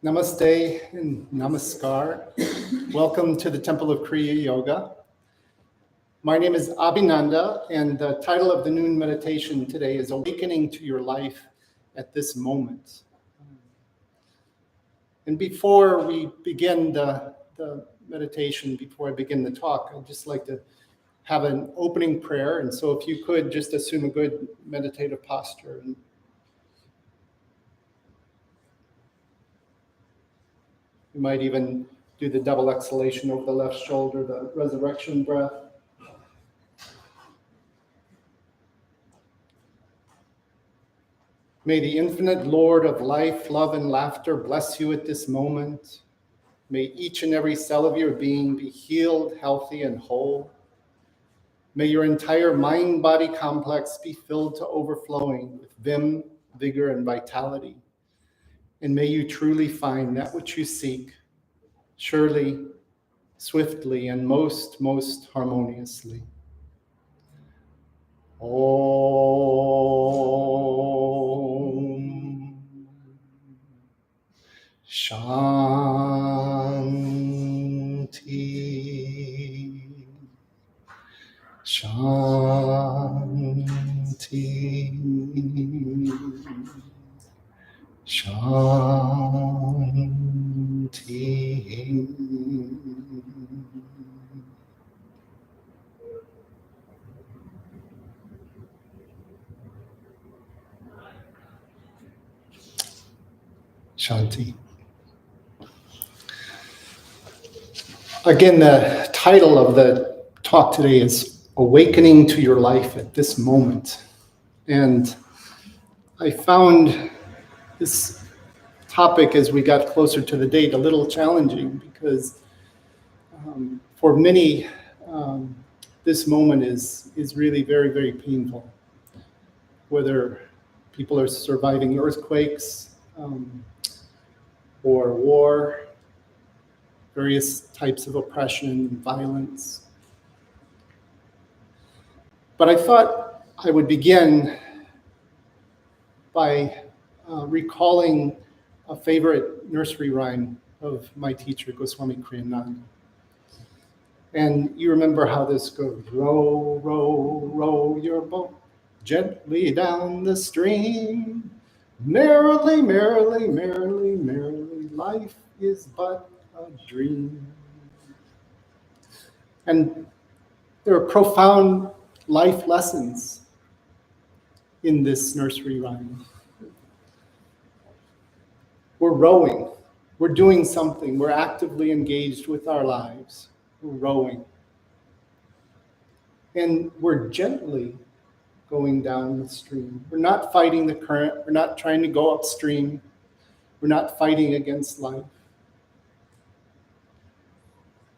Namaste and Namaskar. Welcome to the Temple of Kriya Yoga. My name is Abhinanda, and the title of the noon meditation today is Awakening to Your Life at This Moment. And before we begin the meditation, before I begin the talk, I'd just like to have an opening prayer. And so if you could just assume a good meditative posture. And you might even do the double exhalation over the left shoulder, the resurrection breath. May the infinite Lord of life, love, and laughter bless you at this moment. May each and every cell of your being be healed, healthy, and whole. May your entire mind-body complex be filled to overflowing with vim, vigor, and vitality. And may you truly find that which you seek, surely, swiftly, and most harmoniously. Om Shanti Shanti Shanti. Shanti. Again, the title of the talk today is Awakening to Your Life at This Moment. And I found this topic, as we got closer to the date, a little challenging because for many, this moment is really very painful. Whether people are surviving earthquakes or war, various types of oppression and violence. But I thought I would begin by recalling a favorite nursery rhyme of my teacher, Swami Abhinanda. And you remember how this goes. Row, row, row your boat gently down the stream. Merrily, merrily, merrily, merrily, life is but a dream. And there are profound life lessons in this nursery rhyme. We're rowing, we're doing something, we're actively engaged with our lives, we're rowing. And we're gently going down the stream. We're not fighting the current, we're not trying to go upstream, we're not fighting against life.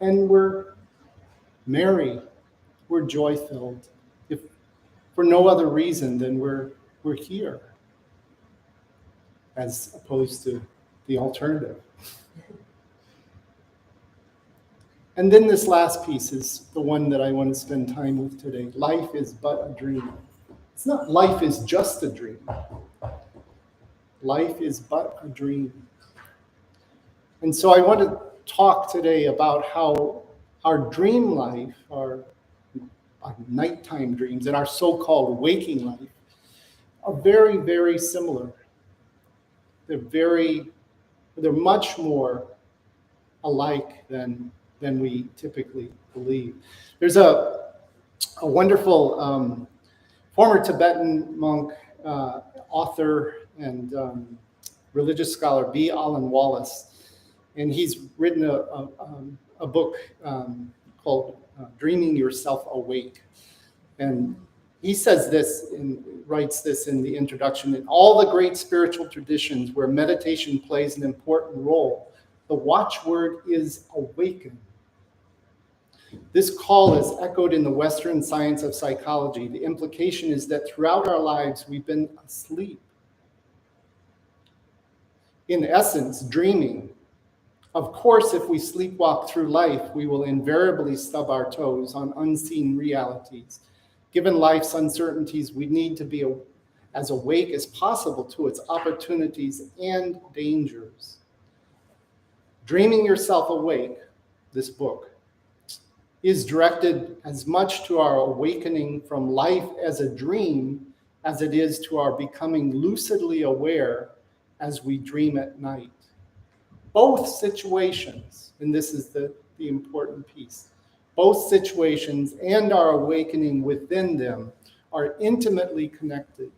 And we're merry, we're joy-filled, if for no other reason than we're here, as opposed to the alternative. And then this last piece is the one that I want to spend time with today. Life is but a dream. It's not life is just a dream. Life is but a dream. And so I want to talk today about how our dream life, our nighttime dreams, and our so-called waking life are very similar. They're much more alike than we typically believe. There's a wonderful former Tibetan monk, author, and religious scholar, B. Alan Wallace. And he's written a book called Dreaming Yourself Awake. And he says this and writes this in the introduction: in all the great spiritual traditions where meditation plays an important role, the watchword is awaken. This call is echoed in the Western science of psychology. The implication is that throughout our lives, we've been asleep. In essence, dreaming. Of course, if we sleepwalk through life, we will invariably stub our toes on unseen realities. Given life's uncertainties, we need to be as awake as possible to its opportunities and dangers. Dreaming Yourself Awake, this book, is directed as much to our awakening from life as a dream as it is to our becoming lucidly aware as we dream at night. Both situations, and this is the important piece, both situations and our awakening within them are intimately connected.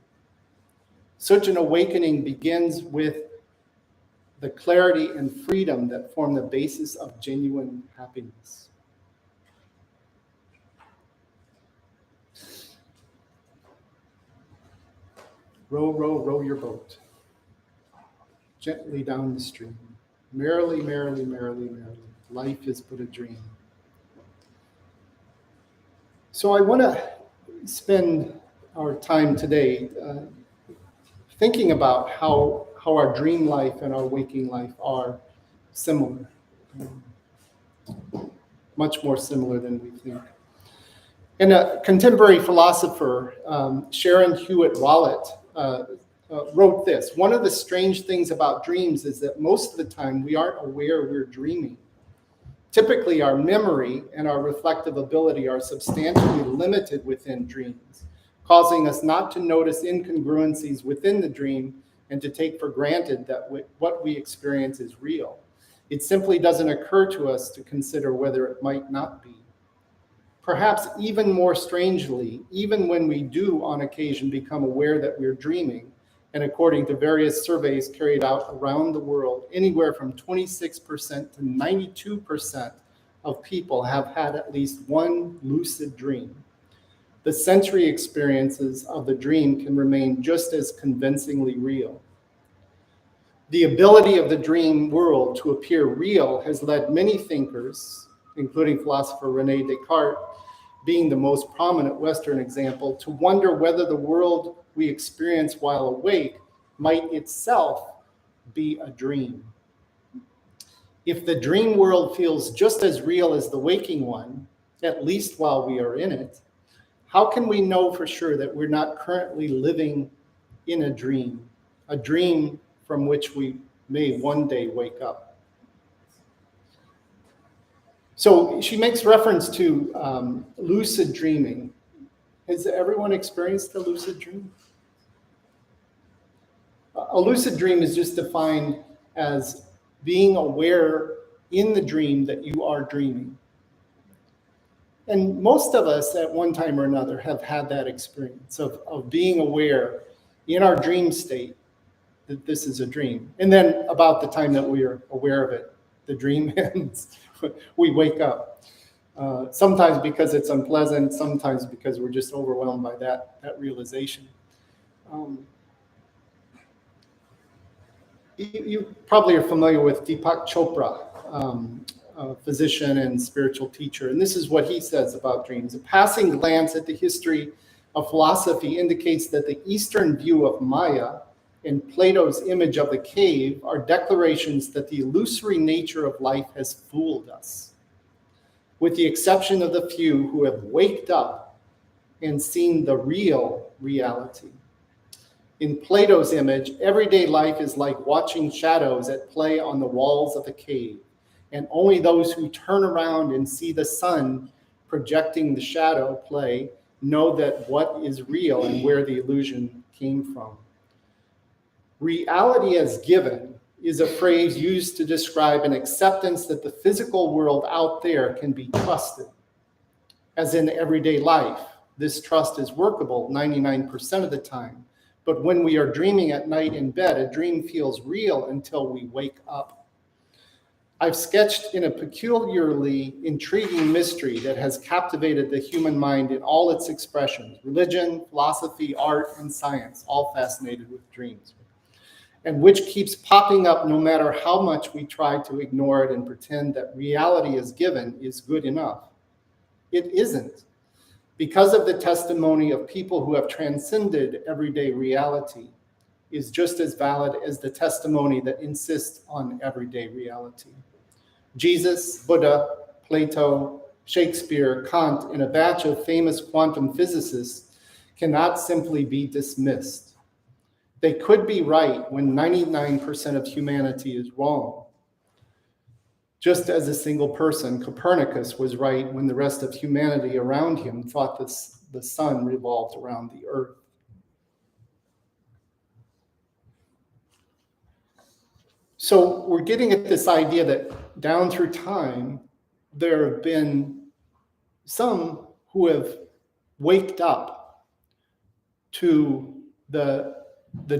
Such an awakening begins with the clarity and freedom that form the basis of genuine happiness. Row, row, row your boat gently down the stream. Merrily, merrily, merrily, merrily. Life is but a dream. So I want to spend our time today thinking about how our dream life and our waking life are similar. Much more similar than we think. And a contemporary philosopher, Sharon Hewitt Wallet, wrote this: "One of the strange things about dreams is that most of the time we aren't aware we're dreaming. Typically, our memory and our reflective ability are substantially limited within dreams, causing us not to notice incongruencies within the dream and to take for granted that what we experience is real. It simply doesn't occur to us to consider whether it might not be. Perhaps even more strangely, even when we do on occasion become aware that we're dreaming, and according to various surveys carried out around the world, anywhere from 26% to 92% of people have had at least one lucid dream. The sensory experiences of the dream can remain just as convincingly real. The ability of the dream world to appear real has led many thinkers, including philosopher René Descartes, being the most prominent Western example, to wonder whether the world we experience while awake might itself be a dream. If the dream world feels just as real as the waking one, at least while we are in it, how can we know for sure that we're not currently living in a dream from which we may one day wake up? So she makes reference to lucid dreaming. Has everyone experienced a lucid dream? A lucid dream is just defined as being aware in the dream that you are dreaming. And most of us at one time or another have had that experience of being aware in our dream state that this is a dream. And then about the time that we are aware of it, the dream ends. We wake up. Sometimes because it's unpleasant, sometimes because we're just overwhelmed by that realization. You probably are familiar with Deepak Chopra, a physician and spiritual teacher. And this is what he says about dreams. A passing glance at the history of philosophy indicates that the Eastern view of Maya and Plato's image of the cave are declarations that the illusory nature of life has fooled us, with the exception of the few who have waked up and seen the real reality. In Plato's image, everyday life is like watching shadows at play on the walls of a cave, and only those who turn around and see the sun projecting the shadow play know that what is real and where the illusion came from. Reality as given is a phrase used to describe an acceptance that the physical world out there can be trusted. As in everyday life, this trust is workable 99% of the time. But when we are dreaming at night in bed, a dream feels real until we wake up. I've sketched in a peculiarly intriguing mystery that has captivated the human mind in all its expressions: religion, philosophy, art, and science, all fascinated with dreams, and which keeps popping up no matter how much we try to ignore it and pretend that reality as given is good enough. It isn't. Because of the testimony of people who have transcended everyday reality is just as valid as the testimony that insists on everyday reality. Jesus, Buddha, Plato, Shakespeare, Kant, and a batch of famous quantum physicists cannot simply be dismissed. They could be right when 99% of humanity is wrong. Just as a single person, Copernicus was right when the rest of humanity around him thought the sun revolved around the earth. So we're getting at this idea that down through time, there have been some who have waked up to the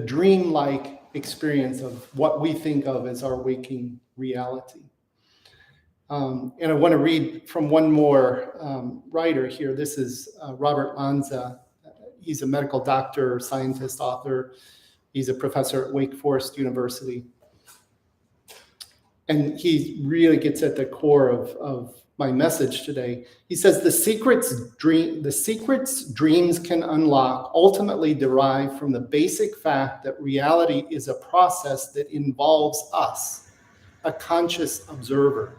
dreamlike experience of what we think of as our waking reality. And I want to read from one more writer here. This is Robert Lanza. He's a medical doctor, scientist, author. He's a professor at Wake Forest University. And he really gets at the core of my message today. He says the secrets dreams can unlock ultimately derive from the basic fact that reality is a process that involves us, a conscious observer.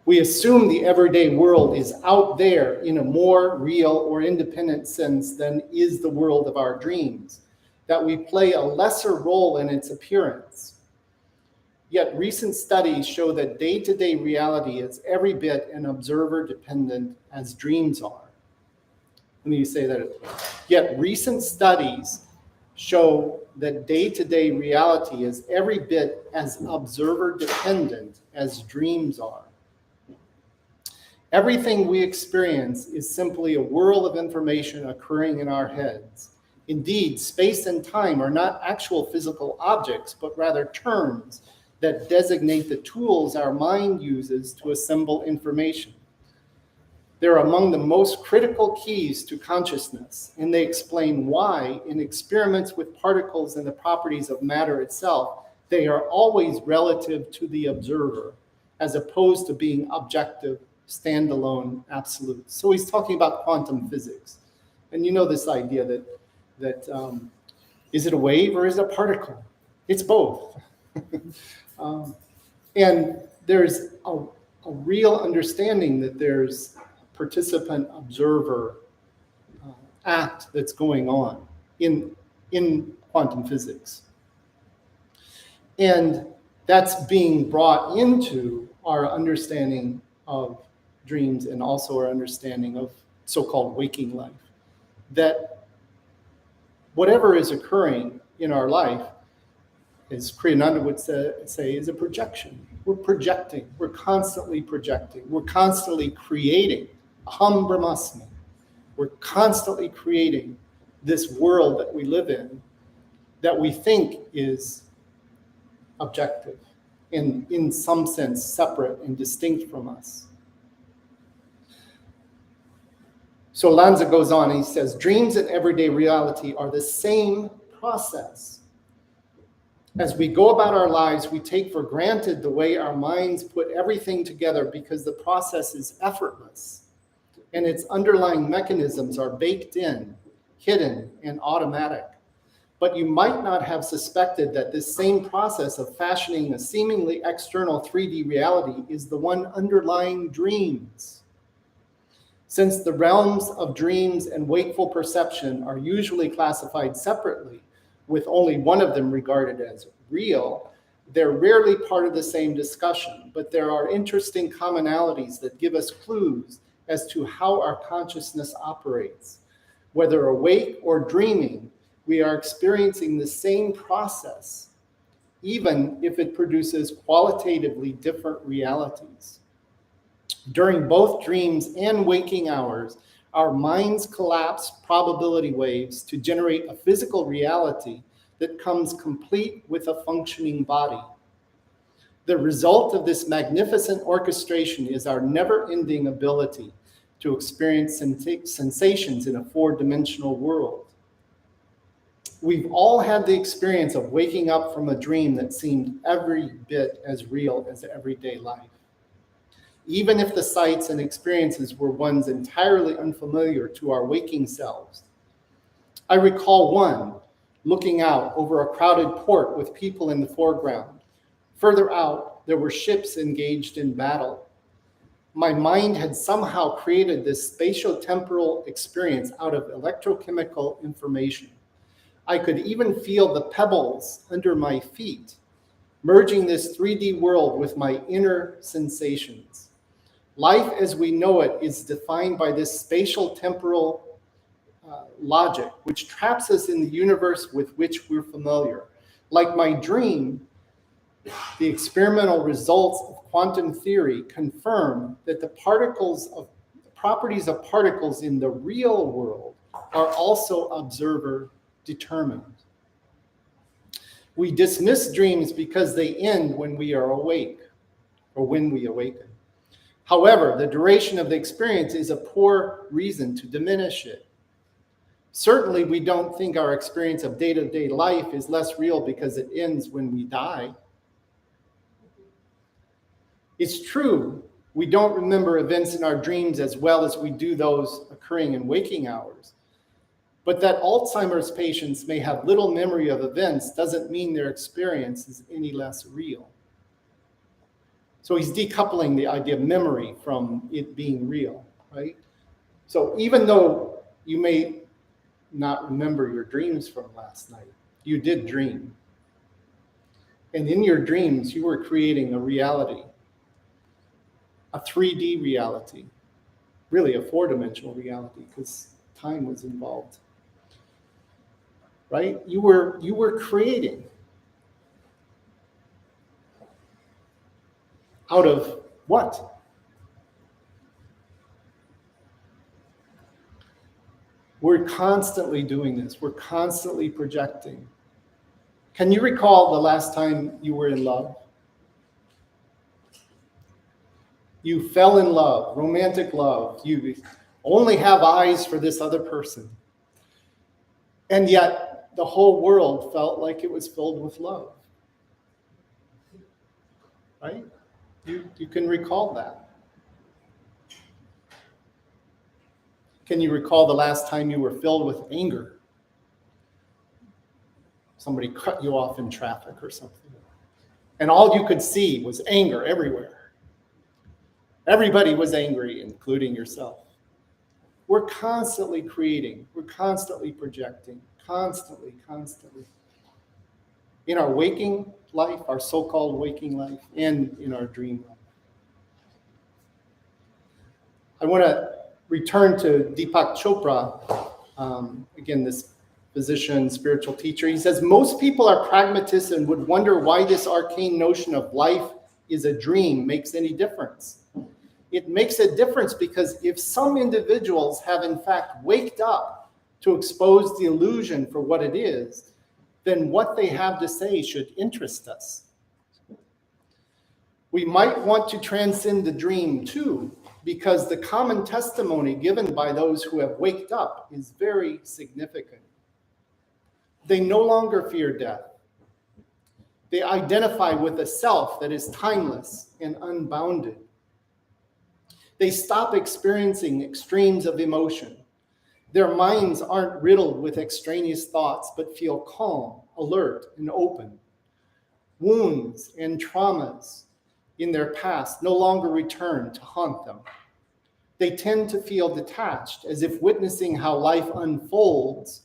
We assume the everyday world is out there in a more real or independent sense than is the world of our dreams, that we play a lesser role in its appearance. Yet recent studies show that day-to-day reality is every bit as observer-dependent as dreams are. Let me say that. Yet recent studies show that day-to-day reality is every bit as observer-dependent as dreams are. Everything we experience is simply a whirl of information occurring in our heads. Indeed, space and time are not actual physical objects, but rather terms that designate the tools our mind uses to assemble information. They're among the most critical keys to consciousness, and they explain why, in experiments with particles and the properties of matter itself, they are always relative to the observer, as opposed to being objective, standalone absolutes. So he's talking about quantum physics. And you know this idea that is it a wave or is it a particle? It's both. And there's a real understanding that there's participant-observer act that's going on in quantum physics. And that's being brought into our understanding of dreams and also our understanding of so-called waking life. That whatever is occurring in our life, as Kriya would say, is a projection. We're projecting. We're constantly projecting. We're constantly creating. Aham Brahmasmi. We're constantly creating this world that we live in that we think is objective and in some sense separate and distinct from us. So Lanza goes on and he says, dreams and everyday reality are the same process. As we go about our lives, we take for granted the way our minds put everything together because the process is effortless and its underlying mechanisms are baked in, hidden, and automatic. But you might not have suspected that this same process of fashioning a seemingly external 3D reality is the one underlying dreams. Since the realms of dreams and wakeful perception are usually classified separately, with only one of them regarded as real, they're rarely part of the same discussion, but there are interesting commonalities that give us clues as to how our consciousness operates. Whether awake or dreaming, we are experiencing the same process, even if it produces qualitatively different realities. During both dreams and waking hours, our minds collapse probability waves to generate a physical reality that comes complete with a functioning body. The result of this magnificent orchestration is our never-ending ability to experience sensations in a four-dimensional world. We've all had the experience of waking up from a dream that seemed every bit as real as everyday life, even if the sights and experiences were ones entirely unfamiliar to our waking selves. I recall one, looking out over a crowded port with people in the foreground. Further out, there were ships engaged in battle. My mind had somehow created this spatio-temporal experience out of electrochemical information. I could even feel the pebbles under my feet merging this 3D world with my inner sensations. Life as we know it is defined by this spatial temporal logic, which traps us in the universe with which we're familiar. Like my dream, the experimental results of quantum theory confirm that the properties of particles in the real world are also observer determined. We dismiss dreams because they end when we are awake or when we awaken. However, the duration of the experience is a poor reason to diminish it. Certainly, we don't think our experience of day-to-day life is less real because it ends when we die. It's true, we don't remember events in our dreams as well as we do those occurring in waking hours. But that Alzheimer's patients may have little memory of events doesn't mean their experience is any less real. So he's decoupling the idea of memory from it being real, right? So even though you may not remember your dreams from last night, you did dream. And in your dreams, you were creating a reality, a 3D reality, really a 4-dimensional reality because time was involved, right? You were creating out of what? We're constantly doing this. We're constantly projecting. Can you recall the last time you were in love? You fell in love, romantic love. You only have eyes for this other person. And yet the whole world felt like it was filled with love. Right? You can recall that. Can you recall the last time you were filled with anger? Somebody cut you off in traffic or something. And all you could see was anger everywhere. Everybody was angry, including yourself. We're constantly creating. We're constantly projecting. Constantly. In our waking life, our so-called waking life, and in our dream life. I want to return to Deepak Chopra, again, this physician, spiritual teacher. He says, most people are pragmatists and would wonder why this arcane notion of life is a dream makes any difference. It makes a difference because if some individuals have in fact waked up to expose the illusion for what it is, then what they have to say should interest us. We might want to transcend the dream too, because the common testimony given by those who have waked up is very significant. They no longer fear death. They identify with a self that is timeless and unbounded. They stop experiencing extremes of emotion. Their minds aren't riddled with extraneous thoughts, but feel calm, alert, and open. Wounds and traumas in their past no longer return to haunt them. They tend to feel detached, as if witnessing how life unfolds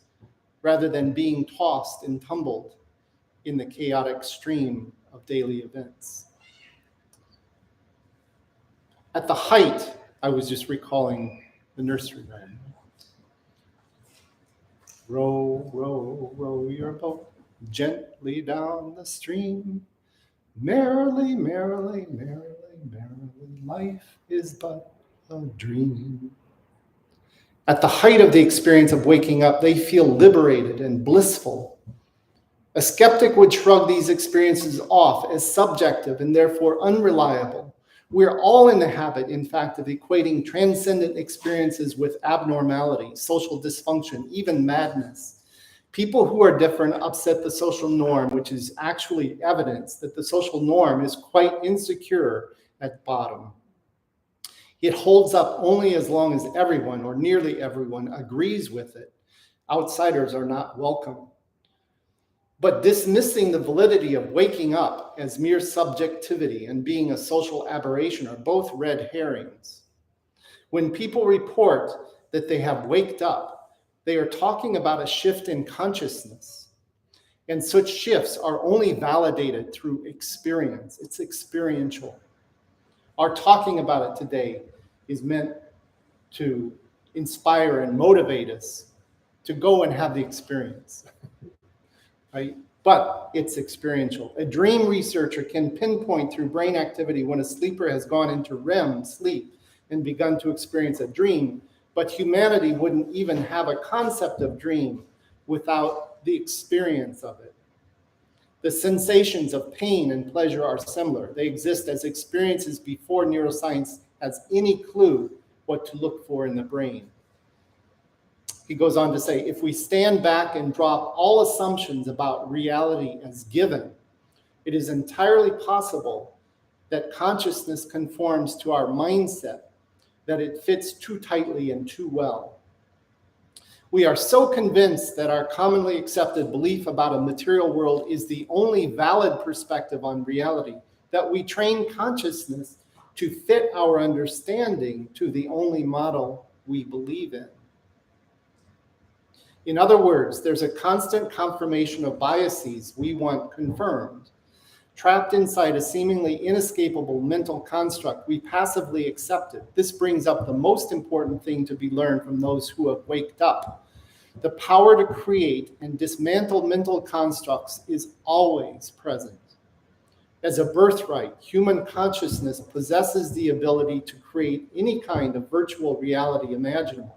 rather than being tossed and tumbled in the chaotic stream of daily events. At the height, I was just recalling the nursery rhyme. Row, row, row your boat gently down the stream. Merrily, merrily, merrily, merrily, life is but a dream. At the height of the experience of waking up, they feel liberated and blissful. A skeptic would shrug these experiences off as subjective and therefore unreliable. We're all in the habit, in fact, of equating transcendent experiences with abnormality, social dysfunction, even madness. People who are different upset the social norm, which is actually evidence that the social norm is quite insecure at bottom. It holds up only as long as everyone, or nearly everyone, agrees with it. Outsiders are not welcome. But dismissing the validity of waking up as mere subjectivity and being a social aberration are both red herrings. When people report that they have waked up, they are talking about a shift in consciousness. And such shifts are only validated through experience. It's experiential. Our talking about it today is meant to inspire and motivate us to go and have the experience, right? But it's experiential. A dream researcher can pinpoint through brain activity when a sleeper has gone into REM sleep and begun to experience a dream, but humanity wouldn't even have a concept of dream without the experience of it. The sensations of pain and pleasure are similar. They exist as experiences before neuroscience has any clue what to look for in the brain. He goes on to say, if we stand back and drop all assumptions about reality as given, it is entirely possible that consciousness conforms to our mindset, that it fits too tightly and too well. We are so convinced that our commonly accepted belief about a material world is the only valid perspective on reality that we train consciousness to fit our understanding to the only model we believe in. In other words, there's a constant confirmation of biases we want confirmed. Trapped inside a seemingly inescapable mental construct, we passively accept it. This brings up the most important thing to be learned from those who have waked up. The power to create and dismantle mental constructs is always present. As a birthright, human consciousness possesses the ability to create any kind of virtual reality imaginable.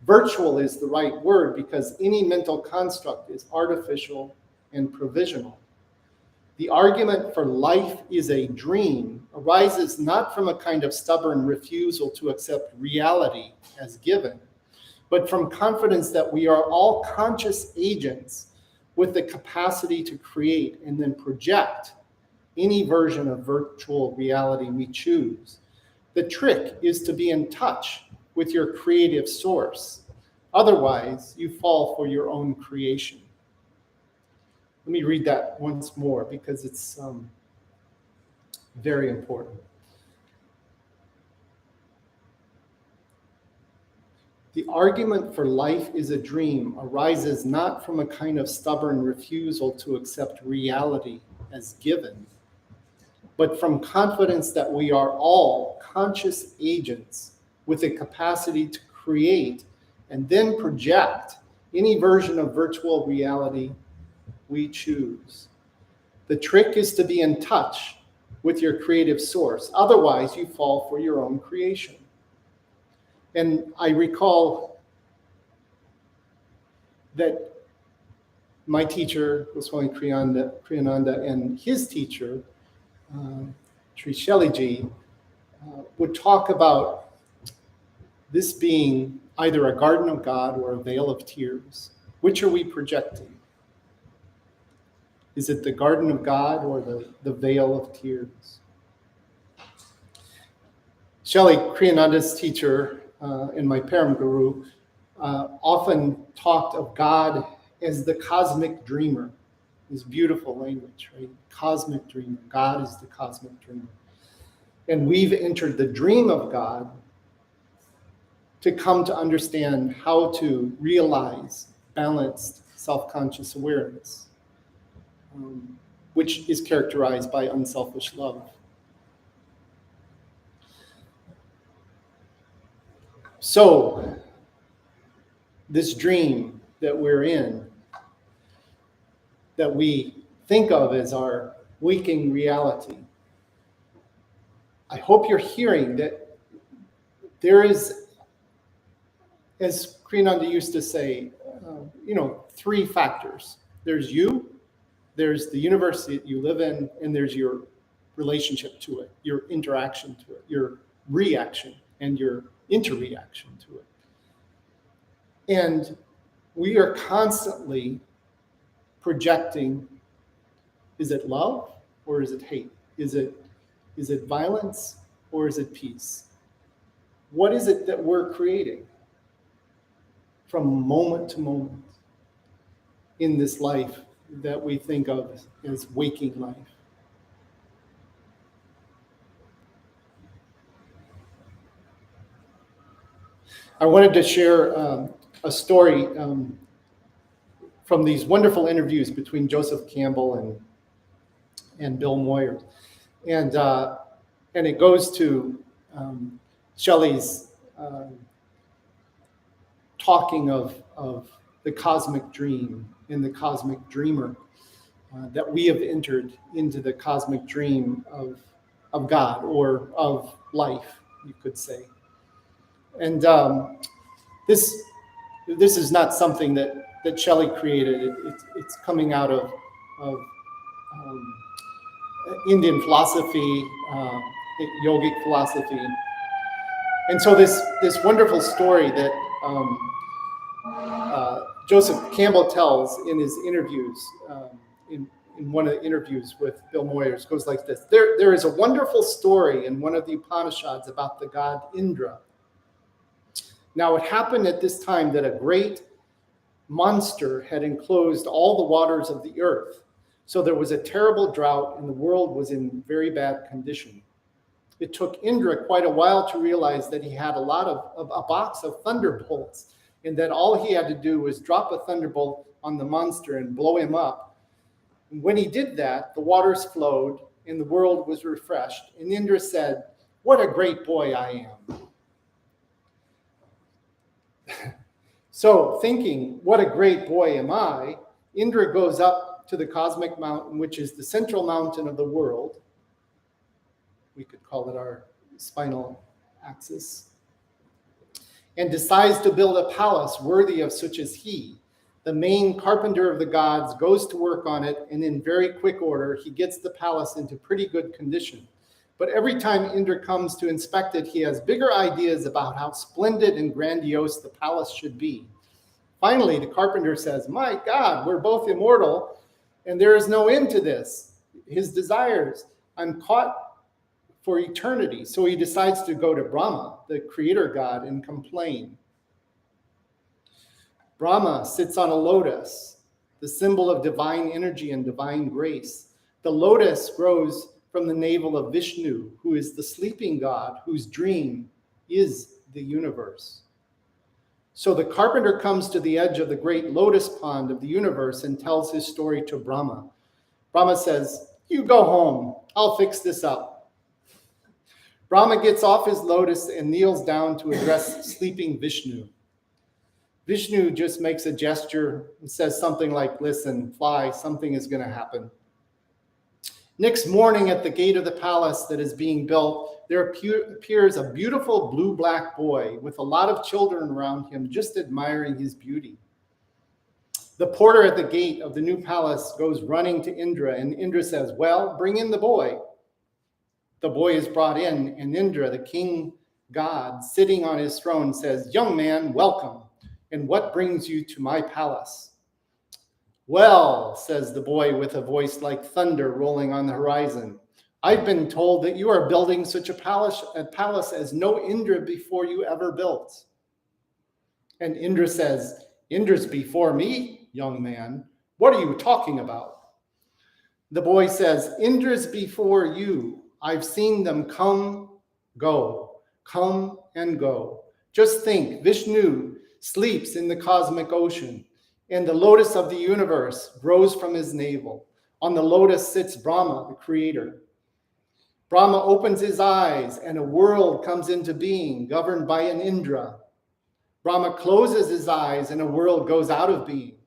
Virtual is the right word because any mental construct is artificial and provisional. The argument for life is a dream arises not from a kind of stubborn refusal to accept reality as given, but from confidence that we are all conscious agents with the capacity to create and then project any version of virtual reality we choose. The trick is to be in touch with your creative source. Otherwise, you fall for your own creation. Let me read that once more because it's very important. The argument for life is a dream arises not from a kind of stubborn refusal to accept reality as given, but from confidence that we are all conscious agents with the capacity to create and then project any version of virtual reality we choose. The trick is to be in touch with your creative source. Otherwise, you fall for your own creation. And I recall that my teacher, Swami Abhinanda, and his teacher, Sri Sheliji, would talk about this being either a garden of God or a vale of tears. Which are we projecting? Is it the garden of God or the vale of tears? Shelley, Kriyananda's teacher and my Param Guru, often talked of God as the cosmic dreamer. This beautiful language, right? Cosmic dreamer. God is the cosmic dreamer. And we've entered the dream of God to come to understand how to realize balanced self-conscious awareness, which is characterized by unselfish love. So, this dream that we're in, that we think of as our waking reality, I hope you're hearing that there is, as Kriyananda used to say, three factors. There's you, there's the universe that you live in, and there's your relationship to it, your interaction to it, your reaction and your interreaction to it. And we are constantly projecting, is it love or is it hate? Is it violence or is it peace? What is it that we're creating from moment to moment in this life that we think of as waking life? I wanted to share a story from these wonderful interviews between Joseph Campbell and Bill Moyers. And it goes to Shelley's talking of the cosmic dream and the cosmic dreamer, that we have entered into the cosmic dream of God, or of life, you could say. And this is not something that Shelley created. It's coming out of Indian philosophy, yogic philosophy. And so this wonderful story that Joseph Campbell tells in his interviews, in one of the interviews with Bill Moyers, goes like this. There is a wonderful story in one of the Upanishads about the god Indra. Now, it happened at this time that a great monster had enclosed all the waters of the earth. So there was a terrible drought and the world was in very bad condition. It took Indra quite a while to realize that he had a box of thunderbolts, and that all he had to do was drop a thunderbolt on the monster and blow him up. And when he did that, the waters flowed and the world was refreshed. And Indra said, "What a great boy I am." So thinking, what a great boy am I, Indra goes up to the cosmic mountain, which is the central mountain of the world. We could call it our spinal axis. And decides to build a palace worthy of such as he. The main carpenter of the gods goes to work on it, and in very quick order, he gets the palace into pretty good condition. But every time Indra comes to inspect it, he has bigger ideas about how splendid and grandiose the palace should be. Finally, the carpenter says, "My God, we're both immortal, and there is no end to this, his desires. I'm caught for eternity." So he decides to go to Brahma, the creator god, and complain. Brahma sits on a lotus, the symbol of divine energy and divine grace. The lotus grows from the navel of Vishnu, who is the sleeping god, whose dream is the universe. So the carpenter comes to the edge of the great lotus pond of the universe and tells his story to Brahma. Brahma says, "You go home, I'll fix this up." Brahma gets off his lotus and kneels down to address sleeping Vishnu. Vishnu just makes a gesture and says something like, "Listen, fly, something is going to happen." Next morning at the gate of the palace that is being built, there appears a beautiful blue-black boy with a lot of children around him just admiring his beauty. The porter at the gate of the new palace goes running to Indra, and Indra says, "Well, bring in the boy." The boy is brought in, and Indra, the king god, sitting on his throne, says, "Young man, welcome. And what brings you to my palace?" "Well," says the boy with a voice like thunder rolling on the horizon, "I've been told that you are building such a palace as no Indra before you ever built." And Indra says, "Indra's before me, young man. What are you talking about?" The boy says, "Indra's before you. I've seen them come and go. Just think, Vishnu sleeps in the cosmic ocean, and the lotus of the universe grows from his navel. On the lotus sits Brahma, the creator. Brahma opens his eyes, and a world comes into being, governed by an Indra. Brahma closes his eyes, and a world goes out of being.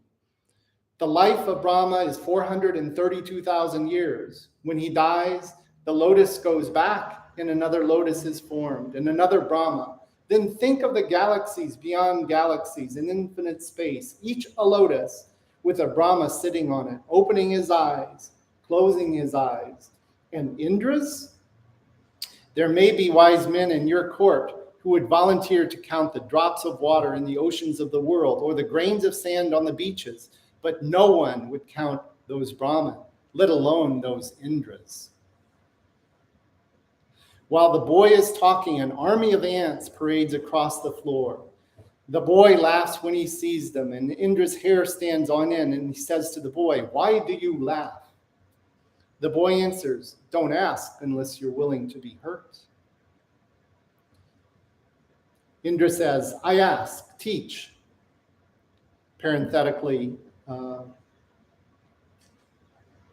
The life of Brahma is 432,000 years. When he dies, the lotus goes back, and another lotus is formed, and another Brahma. Then think of the galaxies beyond galaxies in infinite space, each a lotus with a Brahma sitting on it, opening his eyes, closing his eyes. And Indra's? There may be wise men in your court who would volunteer to count the drops of water in the oceans of the world or the grains of sand on the beaches, but no one would count those Brahman, let alone those Indras. While the boy is talking, an army of ants parades across the floor. The boy laughs when he sees them, and Indra's hair stands on end, and he says to the boy, "Why do you laugh?" The boy answers, "Don't ask unless you're willing to be hurt." Indra says, "I ask, teach." Parenthetically,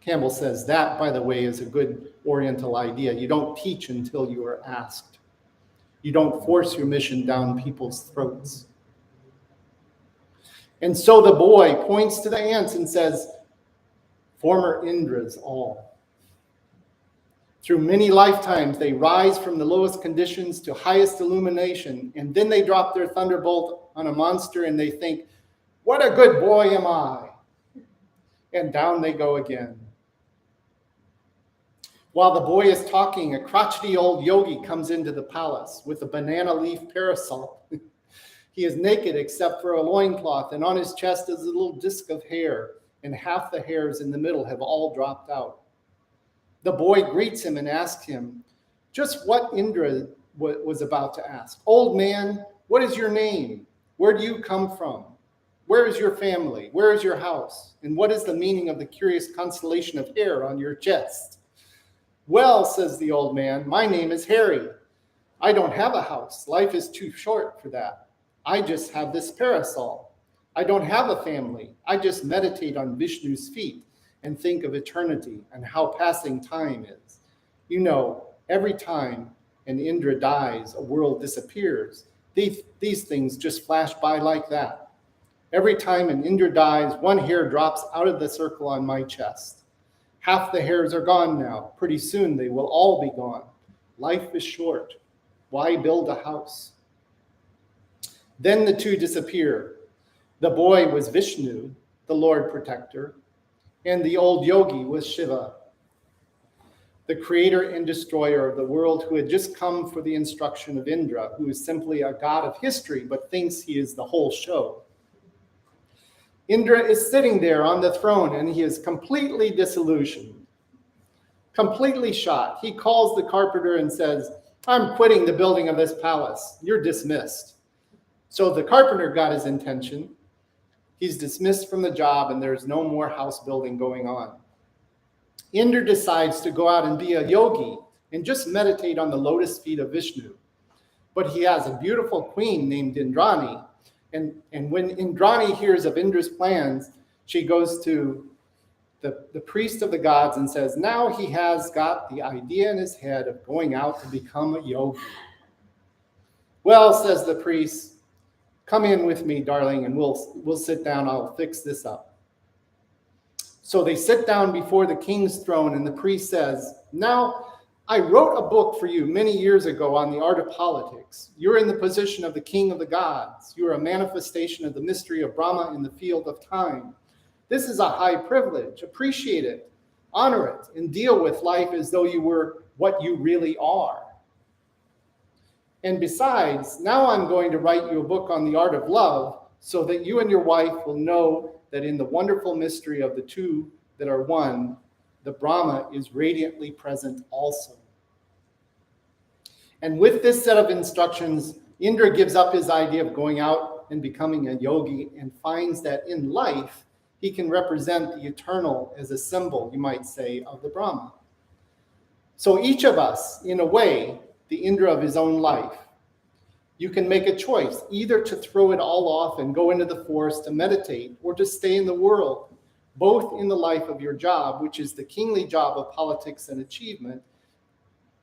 Campbell says that, by the way, is a good Oriental idea. You don't teach until you are asked. You don't force your mission down people's throats. And so the boy points to the ants and says, former Indras all. Through many lifetimes, they rise from the lowest conditions to highest illumination, and then they drop their thunderbolt on a monster and they think, what a good boy am I? And down they go again. While the boy is talking, a crotchety old yogi comes into the palace with a banana leaf parasol. He is naked except for a loincloth, and on his chest is a little disc of hair, and half the hairs in the middle have all dropped out. The boy greets him and asks him just what Indra was about to ask. Old man, what is your name? Where do you come from? Where is your family? Where is your house? And what is the meaning of the curious constellation of hair on your chest? Well, says the old man, my name is Harry. I don't have a house. Life is too short for that. I just have this parasol. I don't have a family. I just meditate on Vishnu's feet and think of eternity and how passing time is. You know, every time an Indra dies, a world disappears. These things just flash by like that. Every time an Indra dies, one hair drops out of the circle on my chest. Half the hairs are gone now. Pretty soon they will all be gone. Life is short. Why build a house? Then the two disappear. The boy was Vishnu, the Lord Protector, and the old yogi was Shiva, the creator and destroyer of the world, who had just come for the instruction of Indra, who is simply a god of history but thinks he is the whole show. Indra is sitting there on the throne and he is completely disillusioned, completely shot. He calls the carpenter and says, I'm quitting the building of this palace. You're dismissed. So the carpenter got his intention. He's dismissed from the job and there's no more house building going on. Indra decides to go out and be a yogi and just meditate on the lotus feet of Vishnu. But he has a beautiful queen named Indrani. And when Indrani hears of Indra's plans, she goes to the priest of the gods and says, now he has got the idea in his head of going out to become a yogi. Well, says the priest, come in with me, darling, and we'll sit down. I'll fix this up. So they sit down before the king's throne, and the priest says, now, I wrote a book for you many years ago on the art of politics. You're in the position of the king of the gods. You are a manifestation of the mystery of Brahma in the field of time. This is a high privilege. Appreciate it, honor it, and deal with life as though you were what you really are. And besides, now I'm going to write you a book on the art of love so that you and your wife will know that in the wonderful mystery of the two that are one, the Brahma is radiantly present also. And with this set of instructions, Indra gives up his idea of going out and becoming a yogi and finds that in life, he can represent the eternal as a symbol, you might say, of the Brahma. So each of us, in a way, the Indra of his own life, you can make a choice, either to throw it all off and go into the forest to meditate, or to stay in the world, both in the life of your job, which is the kingly job of politics and achievement,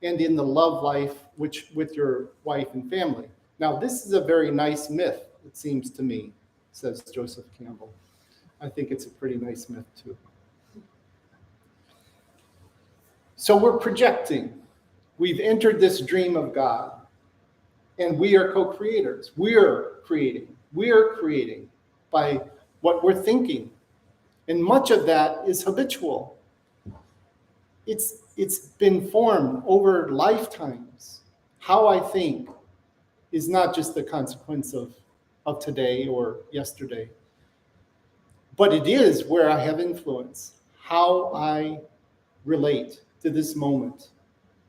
and in the love life, which with your wife and family. Now, this is a very nice myth, it seems to me, says Joseph Campbell. I think it's a pretty nice myth, too. So we're projecting. We've entered this dream of God, and we are co-creators. We're creating by what we're thinking. And much of that is habitual. It's been formed over lifetimes. How I think is not just the consequence of today or yesterday, but it is where I have influence, how I relate to this moment.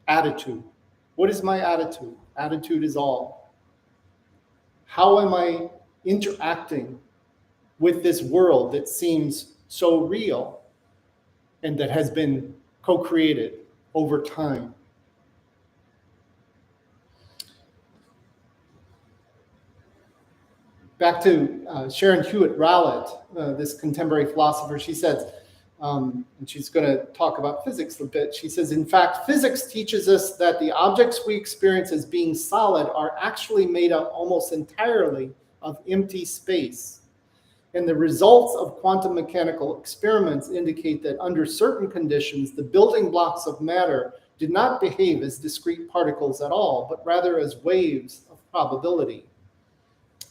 Attitude. What is my attitude? Attitude is all. How am I interacting with this world that seems so real and that has been co-created over time? Back to Sharon Hewitt Rowlett, this contemporary philosopher, she says, and she's going to talk about physics a bit. She says, in fact, physics teaches us that the objects we experience as being solid are actually made up almost entirely of empty space. And the results of quantum mechanical experiments indicate that under certain conditions, the building blocks of matter did not behave as discrete particles at all, but rather as waves of probability.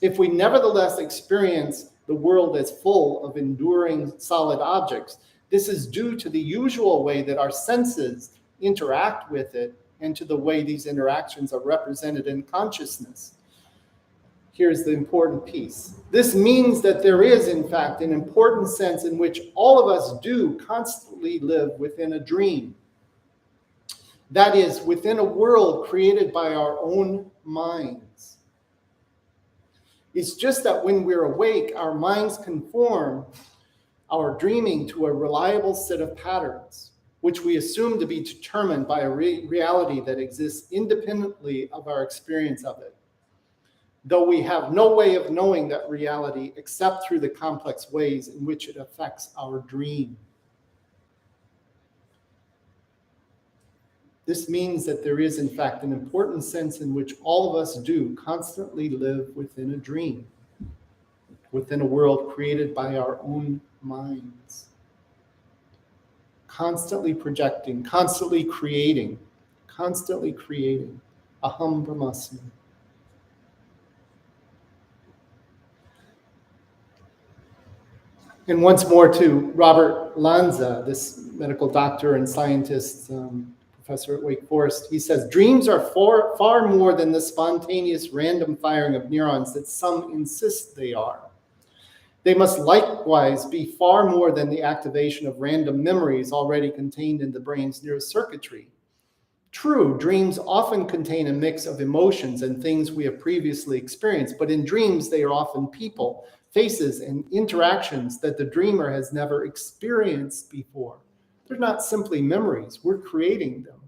If we nevertheless experience the world as full of enduring solid objects, this is due to the usual way that our senses interact with it and to the way these interactions are represented in consciousness. Here's the important piece. This means that there is, in fact, an important sense in which all of us do constantly live within a dream. That is, within a world created by our own minds. It's just that when we're awake, our minds conform our dreaming to a reliable set of patterns, which we assume to be determined by a reality that exists independently of our experience of it, though we have no way of knowing that reality except through the complex ways in which it affects our dream. This means that there is, in fact, an important sense in which all of us do constantly live within a dream, within a world created by our own minds. Constantly projecting, constantly creating. Aham Brahmasmi. And once more to Robert Lanza, this medical doctor and scientist, professor at Wake Forest, he says, dreams are far more than the spontaneous random firing of neurons that some insist they are. They must likewise be far more than the activation of random memories already contained in the brain's neurocircuitry. True, dreams often contain a mix of emotions and things we have previously experienced, but in dreams they are often people, faces, and interactions that the dreamer has never experienced before. They're not simply memories, we're creating them.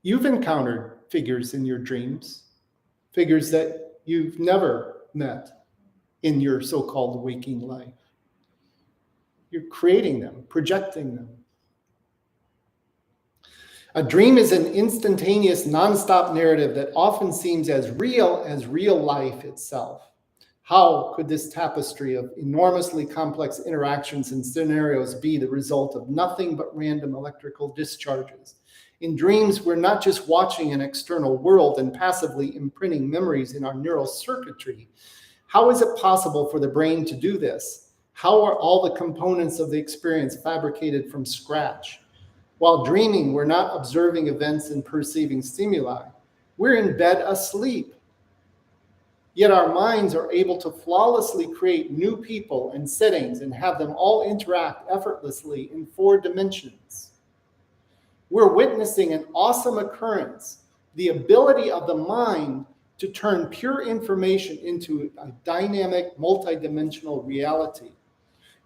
You've encountered figures in your dreams, figures that you've never met in your so-called waking life. You're creating them, projecting them. A dream is an instantaneous, nonstop narrative that often seems as real life itself. How could this tapestry of enormously complex interactions and scenarios be the result of nothing but random electrical discharges? In dreams, we're not just watching an external world and passively imprinting memories in our neural circuitry. How is it possible for the brain to do this? How are all the components of the experience fabricated from scratch? While dreaming, we're not observing events and perceiving stimuli. We're in bed asleep. Yet our minds are able to flawlessly create new people and settings and have them all interact effortlessly in 4 dimensions. We're witnessing an awesome occurrence, the ability of the mind to turn pure information into a dynamic, multidimensional reality.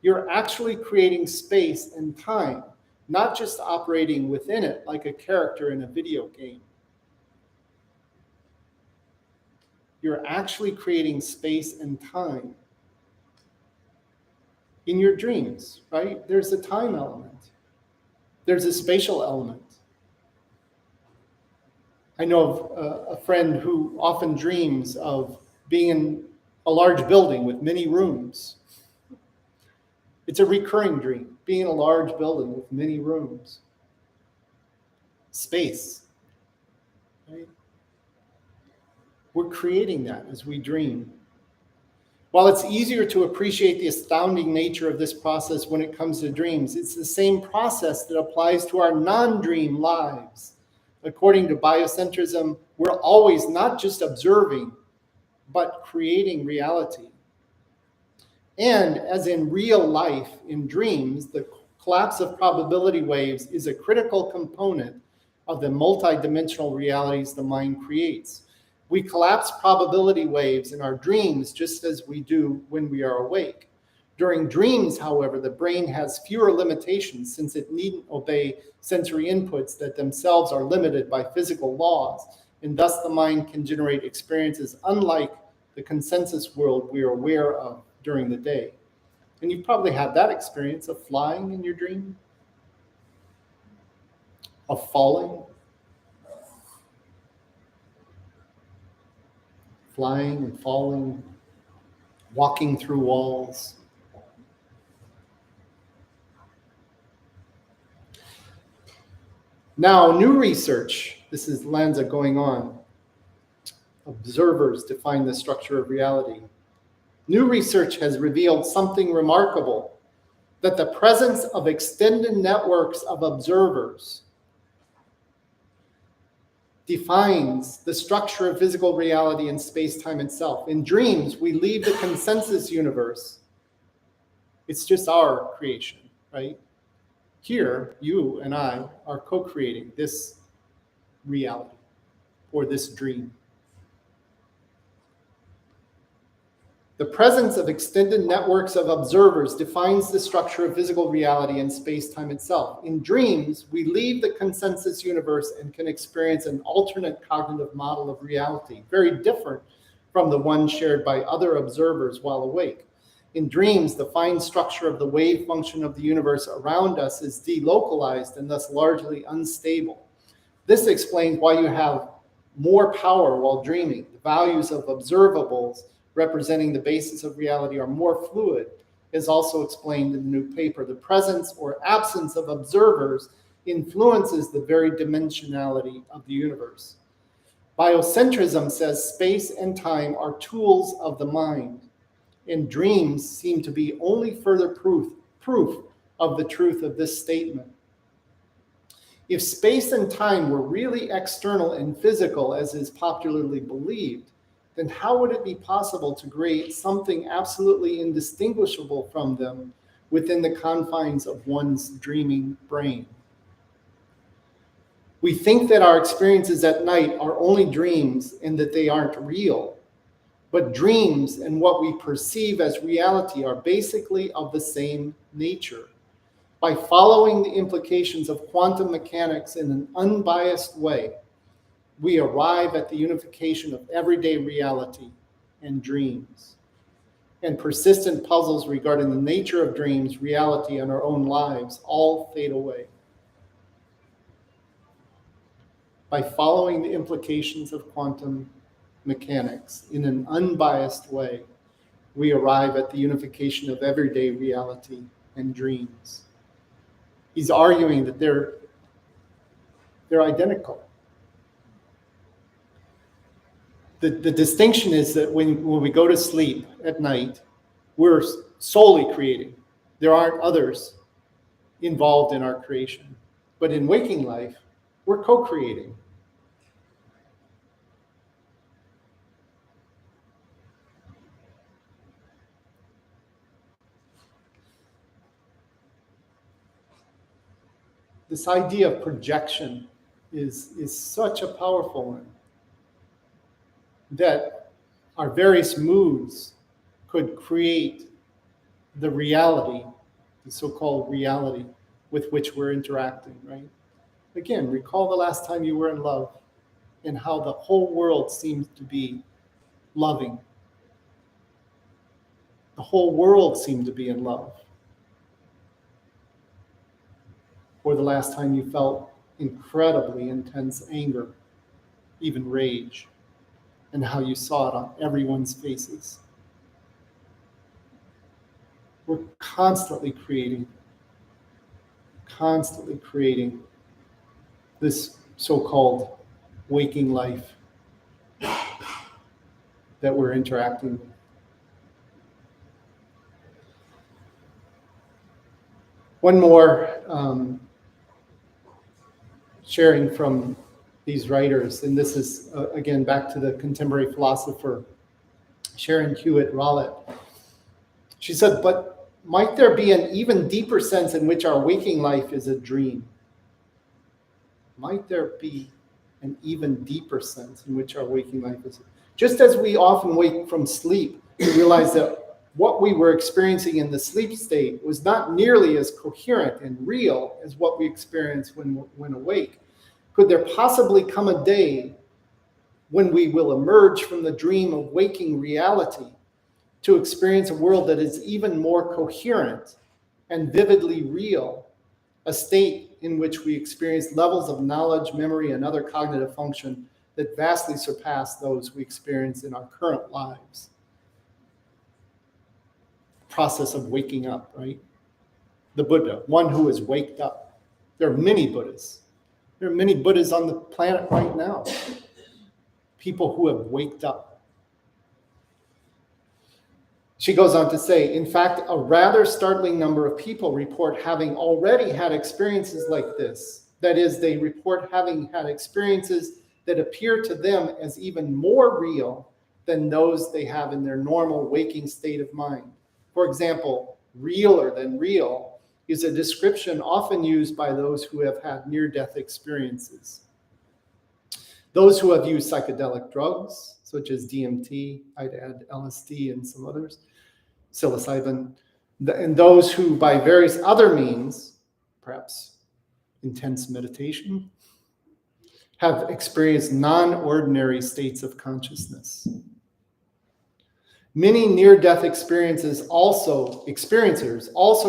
You're actually creating space and time, not just operating within it like a character in a video game. You're actually creating space and time in your dreams, right? There's a time element. There's a spatial element. I know of a friend who often dreams of being in a large building with many rooms. It's a recurring dream, being in a large building with many rooms. Space, right? We're creating that as we dream. While it's easier to appreciate the astounding nature of this process when it comes to dreams, it's the same process that applies to our non-dream lives. According to biocentrism, we're always not just observing, but creating reality. And as in real life, in dreams, the collapse of probability waves is a critical component of the multidimensional realities the mind creates. We collapse probability waves in our dreams just as we do when we are awake. During dreams, however, the brain has fewer limitations since it needn't obey sensory inputs that themselves are limited by physical laws, and thus the mind can generate experiences unlike the consensus world we are aware of during the day. And you've probably had that experience of flying in your dream, of falling, flying and falling, walking through walls. Now, new research, this is Lanza going on. Observers define the structure of reality. New research has revealed something remarkable, that the presence of extended networks of observers defines the structure of physical reality and space-time itself. In dreams, we leave the consensus universe. It's just our creation, right? Here, you and I are co-creating this reality or this dream. The presence of extended networks of observers defines the structure of physical reality and space-time itself. In dreams, we leave the consensus universe and can experience an alternate cognitive model of reality, very different from the one shared by other observers while awake. In dreams, the fine structure of the wave function of the universe around us is delocalized and thus largely unstable. This explains why you have more power while dreaming. The values of observables representing the basis of reality are more fluid, is also explained in the new paper. The presence or absence of observers influences the very dimensionality of the universe. Biocentrism says space and time are tools of the mind, and dreams seem to be only further proof of the truth of this statement. If space and time were really external and physical, as is popularly believed, then how would it be possible to create something absolutely indistinguishable from them within the confines of one's dreaming brain? We think that our experiences at night are only dreams and that they aren't real. But dreams and what we perceive as reality are basically of the same nature. By following the implications of quantum mechanics in an unbiased way, we arrive at the unification of everyday reality and dreams. And persistent puzzles regarding the nature of dreams, reality, and our own lives all fade away. By following the implications of quantum mechanics in an unbiased way, we arrive at the unification of everyday reality and dreams. He's arguing that they're identical. The distinction is that when we go to sleep at night, we're solely creating. There aren't others involved in our creation. But in waking life, we're co-creating. This idea of projection is such a powerful one, that our various moods could create the reality, the so-called reality with which we're interacting, right? Again, recall the last time you were in love and how the whole world seems to be loving. The whole world seemed to be in love. Or the last time you felt incredibly intense anger, even rage, and how you saw it on everyone's faces. We're constantly creating this so-called waking life that we're interacting with. One more sharing from these writers, and this is, again, back to the contemporary philosopher Sharon Hewitt Rowlett. She said, but might there be an even deeper sense in which our waking life is a dream? Might there be an even deeper sense in which our waking life is? Just as we often wake from sleep, we realize that what we were experiencing in the sleep state was not nearly as coherent and real as what we experience when awake. Could there possibly come a day when we will emerge from the dream of waking reality to experience a world that is even more coherent and vividly real, a state in which we experience levels of knowledge, memory, and other cognitive function that vastly surpass those we experience in our current lives. Process of waking up, right? The Buddha, one who is waked up. There are many Buddhas. There are many Buddhas on the planet right now. People who have waked up. She goes on to say, in fact, a rather startling number of people report having already had experiences like this. That is, they report having had experiences that appear to them as even more real than those they have in their normal waking state of mind. For example, realer than real is a description often used by those who have had near-death experiences. Those who have used psychedelic drugs, such as DMT, I'd add LSD and some others, psilocybin, and those who by various other means, perhaps intense meditation, have experienced non-ordinary states of consciousness. Many near-death experiencers also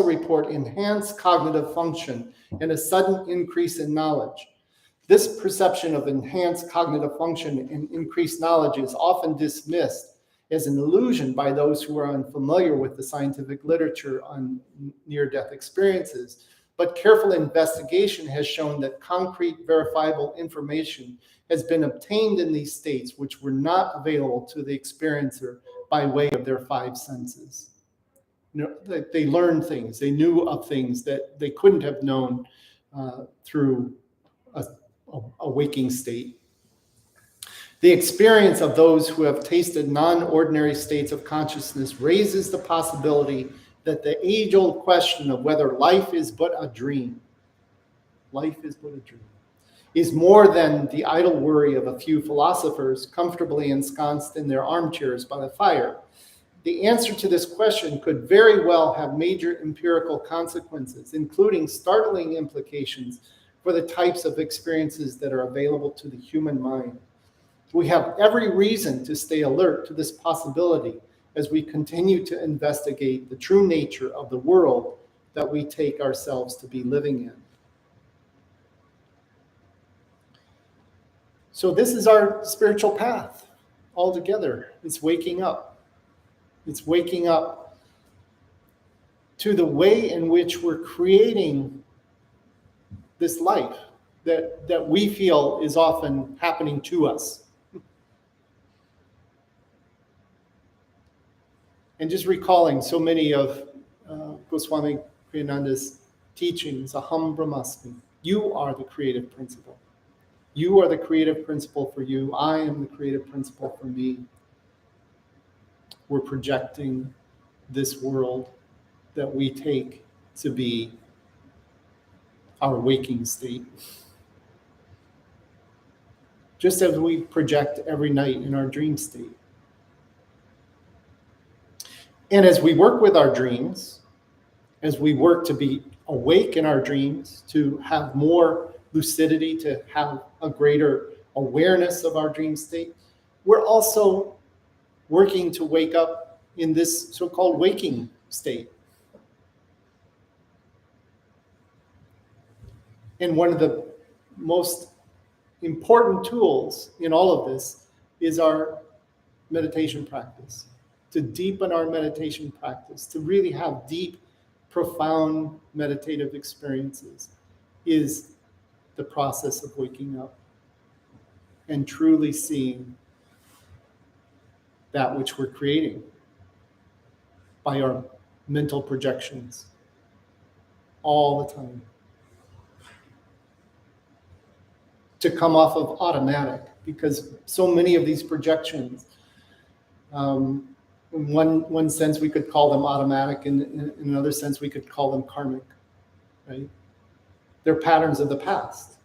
report enhanced cognitive function and a sudden increase in knowledge. This perception of enhanced cognitive function and increased knowledge is often dismissed as an illusion by those who are unfamiliar with the scientific literature on near-death experiences. But careful investigation has shown that concrete, verifiable information has been obtained in these states which were not available to the experiencer by way of their five senses. They learned things, they knew of things that they couldn't have known through a waking state. The experience of those who have tasted non-ordinary states of consciousness raises the possibility that the age-old question of whether life is but a dream, is more than the idle worry of a few philosophers comfortably ensconced in their armchairs by the fire. The answer to this question could very well have major empirical consequences, including startling implications for the types of experiences that are available to the human mind. We have every reason to stay alert to this possibility as we continue to investigate the true nature of the world that we take ourselves to be living in. So this is our spiritual path altogether. It's waking up. It's waking up to the way in which we're creating this life that we feel is often happening to us. And just recalling so many of Swami Abhinanda's teachings, Aham Brahmasmi, you are the creative principle. You are the creative principle for you. I am the creative principle for me. We're projecting this world that we take to be our waking state. Just as we project every night in our dream state. And as we work with our dreams, as we work to be awake in our dreams, to have more lucidity, to have a greater awareness of our dream state, we're also working to wake up in this so-called waking state. And one of the most important tools in all of this is our meditation practice, to deepen our meditation practice, to really have deep, profound meditative experiences is the process of waking up and truly seeing that which we're creating by our mental projections all the time. To come off of automatic, because so many of these projections, in one sense we could call them automatic, in another sense we could call them karmic, right? They're patterns of the past.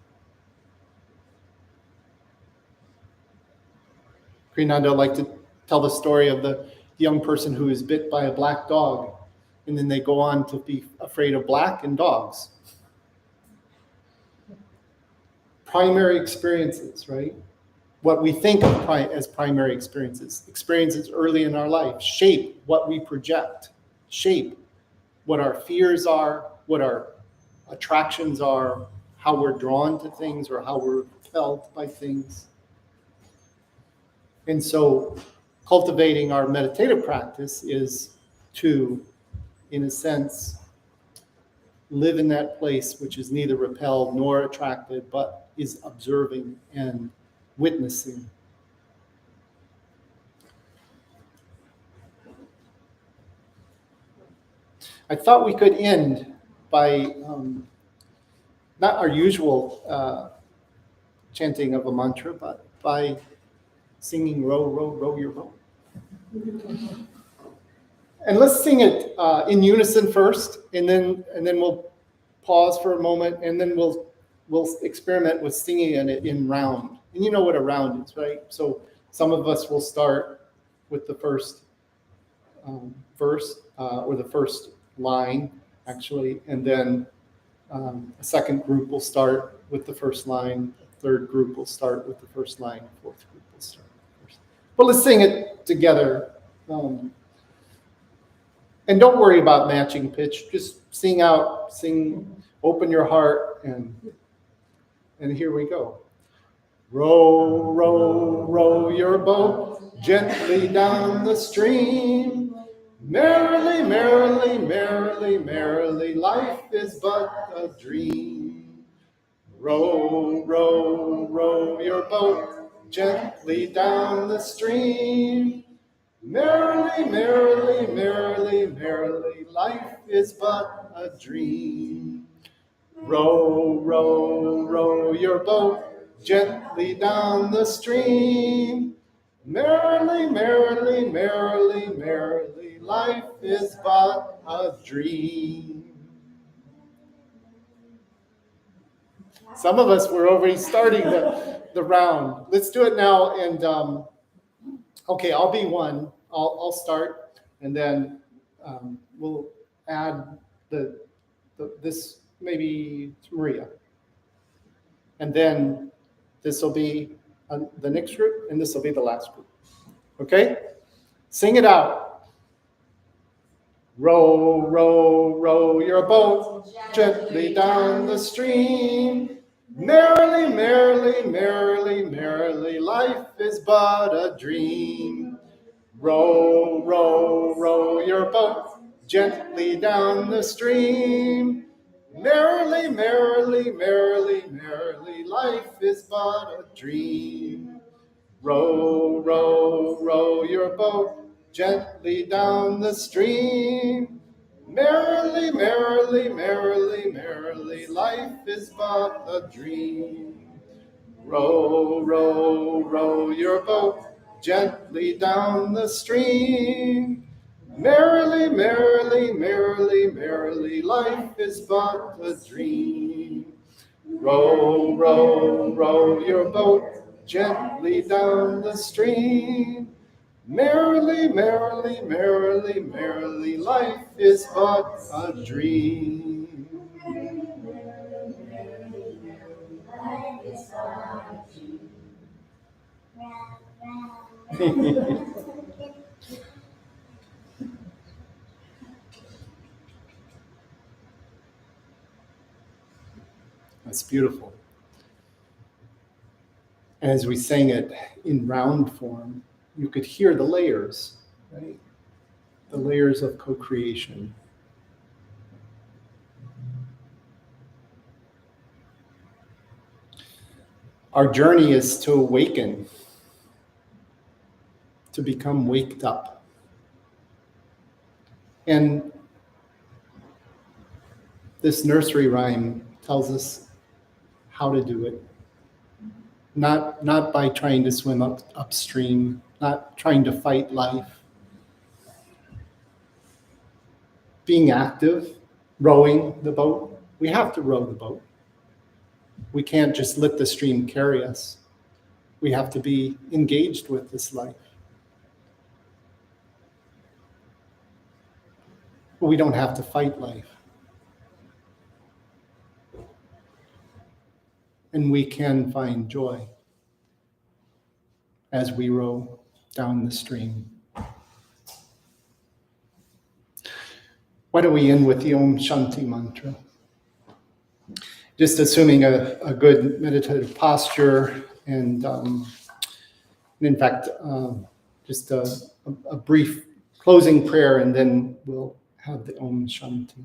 Kriyananda liked to tell the story of the young person who is bit by a black dog, and then they go on to be afraid of black and dogs. Primary experiences, right? what we think of as primary experiences early in our life, shape what we project, shape what our fears are, what our attractions are, how we're drawn to things or how we're repelled by things. And so cultivating our meditative practice is to, in a sense, live in that place which is neither repelled nor attracted, but is observing and witnessing. I thought we could end by not our usual chanting of a mantra, but by singing "Row, row, row your boat." And let's sing it in unison first, and then we'll pause for a moment, and then we'll experiment with singing it in round. And you know what a round is, right? So some of us will start with the first verse or the first line, actually, and then a second group will start with the first line. A third group will start with the first line. A fourth group will start with the first. But let's sing it together. And don't worry about matching pitch. Just sing out, sing, open your heart, and here we go. Row, row, row your boat gently down the stream. Merrily, merrily, merrily, merrily, life is but a dream. Row, row, row your boat gently down the stream. Merrily, merrily, merrily, merrily, life is but a dream. Row, row, row your boat gently down the stream. Merrily, merrily, merrily, merrily, life is but a dream. Some of us were already starting the round. Let's do it now. And okay, I'll be one. I'll start, and then we'll add this maybe to Maria, and then this will be the next group, and this will be the last group. Okay, sing it out. Row, row, row your boat gently down the stream. Merrily, merrily, merrily, merrily, life is but a dream. Row, row, row your boat gently down the stream. Merrily, merrily, merrily, merrily, life is but a dream. Row, row, row your boat gently down the stream. Merrily, merrily, merrily, merrily, life is but a dream. Row, row, row your boat gently down the stream. Merrily, merrily, merrily, merrily, life is but a dream. Row, row, row your boat gently down the stream. Merrily, merrily, merrily, merrily, life is but a dream. That's beautiful. As we sang it in round form, you could hear the layers, right? The layers of co-creation. Our journey is to awaken, to become waked up. And this nursery rhyme tells us how to do it. Not by trying to swim upstream, not trying to fight life. Being active, rowing the boat. We have to row the boat. We can't just let the stream carry us. We have to be engaged with this life. But we don't have to fight life. And we can find joy. as we row down the stream. Why don't we end with the Om Shanti mantra? Just assuming a good meditative posture, and in fact, just a brief closing prayer, and then we'll have the Om Shanti.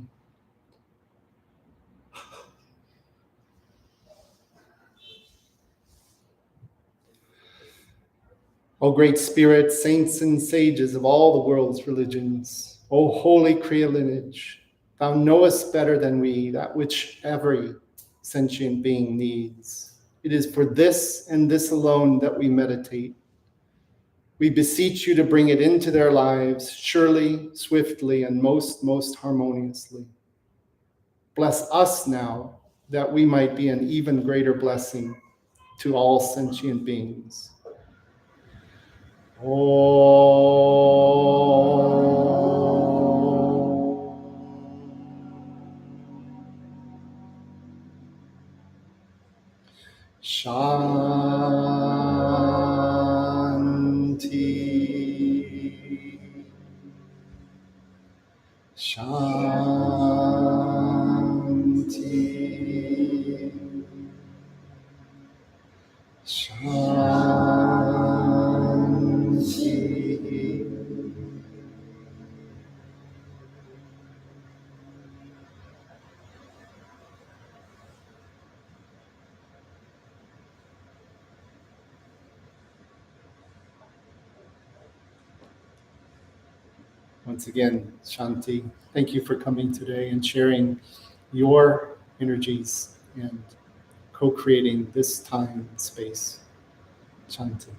O great spirit, saints and sages of all the world's religions, O holy Kriya lineage, thou knowest better than we that which every sentient being needs. It is for this and this alone that we meditate. We beseech you to bring it into their lives, surely, swiftly, and most harmoniously. Bless us now, that we might be an even greater blessing to all sentient beings. Shanti. Shanti. Shanti. Once again, Shanti, thank you for coming today and sharing your energies and co-creating this time and space. Shanti.